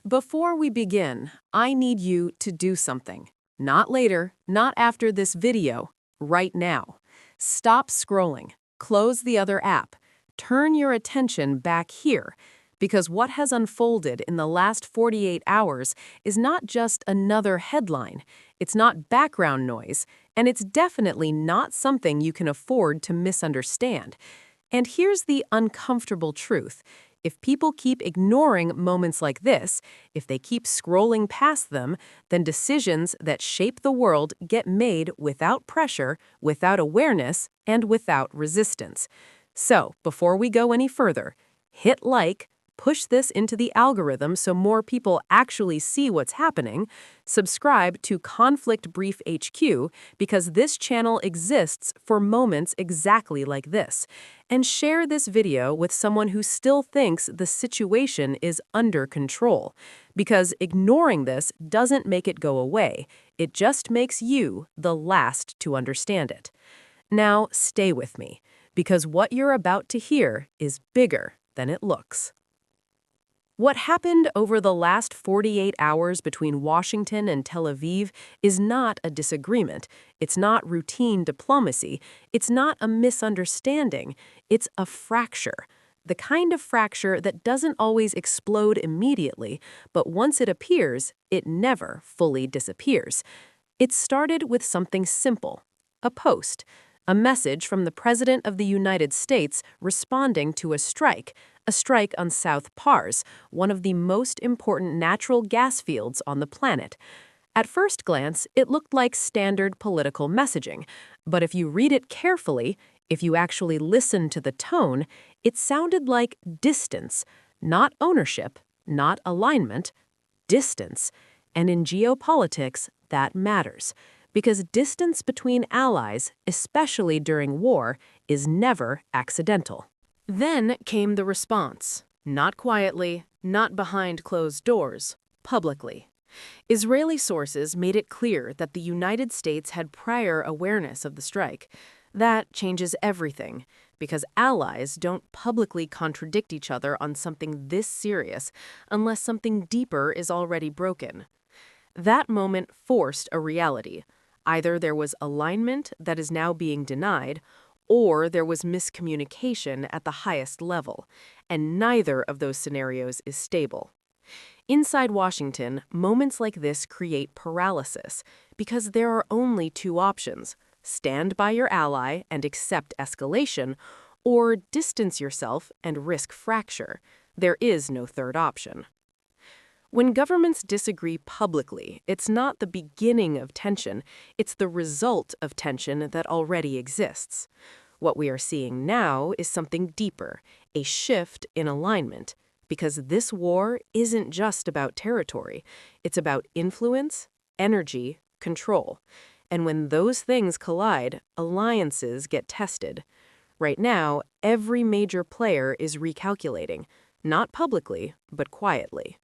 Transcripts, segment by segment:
Before we begin, I need you to do something. Not later, not after this video, right now. Stop scrolling, close the other app, turn your attention back here, because what has unfolded in the last 48 hours is not just another headline, it's not background noise, and it's definitely not something you can afford to misunderstand. And here's the uncomfortable truth. If people keep ignoring moments like this, if they keep scrolling past them, then decisions that shape the world get made without pressure, without awareness, and without resistance. So, before we go any further, hit like, push this into the algorithm so more people actually see what's happening, subscribe to Conflict Brief HQ because this channel exists for moments exactly like this, and share this video with someone who still thinks the situation is under control, because ignoring this doesn't make it go away, it just makes you the last to understand it. Now, stay with me, because what you're about to hear is bigger than it looks. What happened over the last 48 hours between Washington and Tel Aviv is not a disagreement, it's not routine diplomacy, it's not a misunderstanding, it's a fracture. The kind of fracture that doesn't always explode immediately, but once it appears, it never fully disappears. It started with something simple, a post. A message from the President of the United States responding to a strike on South Pars, one of the most important natural gas fields on the planet. At first glance, it looked like standard political messaging, but if you read it carefully, if you actually listen to the tone, it sounded like distance, not ownership, not alignment, distance. And in geopolitics, that matters. Because distance between allies, especially during war, is never accidental. Then came the response. Not quietly, not behind closed doors, publicly. Israeli sources made it clear that the United States had prior awareness of the strike. That changes everything, because allies don't publicly contradict each other on something this serious unless something deeper is already broken. That moment forced a reality. Either there was alignment that is now being denied, or there was miscommunication at the highest level, and neither of those scenarios is stable. Inside Washington, moments like this create paralysis, because there are only two options: stand by your ally and accept escalation, or distance yourself and risk fracture. There is no third option. When governments disagree publicly, it's not the beginning of tension, it's the result of tension that already exists. What we are seeing now is something deeper, a shift in alignment, because this war isn't just about territory, it's about influence, energy, control. And when those things collide, alliances get tested. Right now, every major player is recalculating, not publicly, but quietly.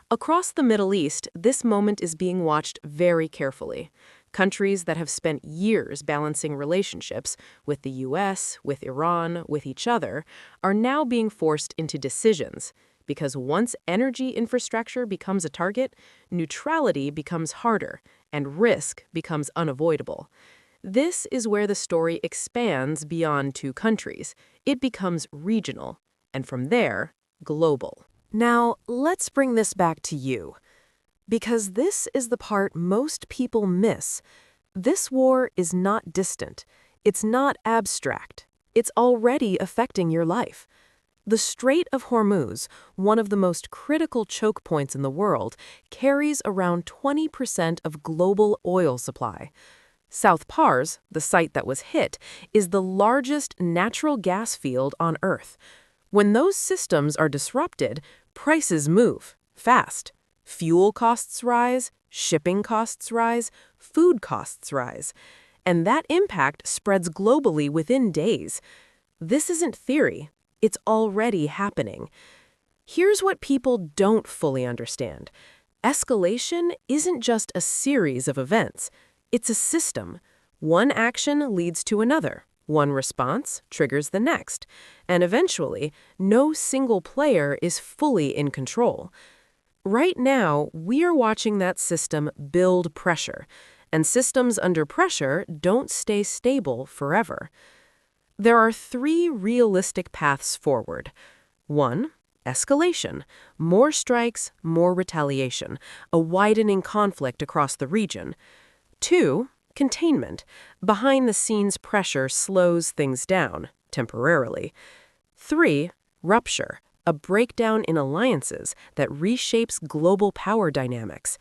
Across the Middle East, this moment is being watched very carefully. Countries that have spent years balancing relationships with the US, with Iran, with each other, are now being forced into decisions, because once energy infrastructure becomes a target, neutrality becomes harder, and risk becomes unavoidable. This is where the story expands beyond two countries. It becomes regional, and from there, global. Now, let's bring this back to you, because this is the part most people miss. This war is not distant. It's not abstract. It's already affecting your life. The Strait of Hormuz, one of the most critical choke points in the world, carries around 20% of global oil supply. South Pars, the site that was hit, is the largest natural gas field on Earth. When those systems are disrupted, prices move fast. Fuel costs rise, shipping costs rise, food costs rise. And that impact spreads globally within days. This isn't theory. It's already happening. Here's what people don't fully understand. Escalation isn't just a series of events. It's a system. One action leads to another. One response triggers the next, and eventually, no single player is fully in control. Right now, we are watching that system build pressure, and systems under pressure don't stay stable forever. There are three realistic paths forward. 1. Escalation. More strikes, more retaliation, a widening conflict across the region. 2. Containment. Behind-the-scenes pressure slows things down, temporarily. 3. Rupture. A breakdown in alliances that reshapes global power dynamics.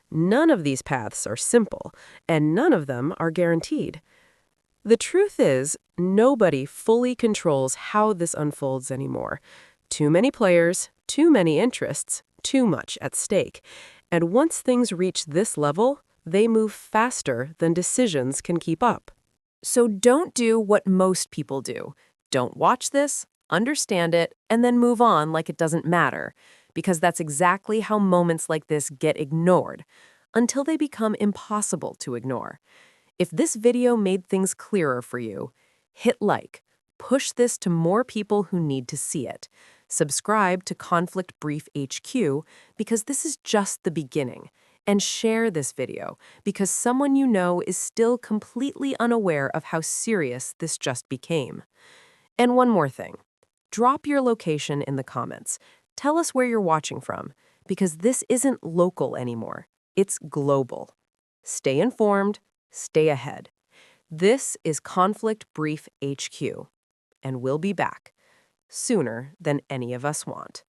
None of these paths are simple, and none of them are guaranteed. The truth is, nobody fully controls how this unfolds anymore. Too many players, too many interests, too much at stake. And once things reach this level, they move faster than decisions can keep up. So don't do what most people do. Don't watch this, understand it, and then move on like it doesn't matter, because that's exactly how moments like this get ignored, until they become impossible to ignore. If this video made things clearer for you, hit like, push this to more people who need to see it. Subscribe to Conflict Brief HQ because this is just the beginning. And share this video because someone you know is still completely unaware of how serious this just became. And one more thing. Drop your location in the comments. Tell us where you're watching from, because this isn't local anymore. It's global. Stay informed, stay ahead. This is Conflict Brief HQ, and we'll be back sooner than any of us want.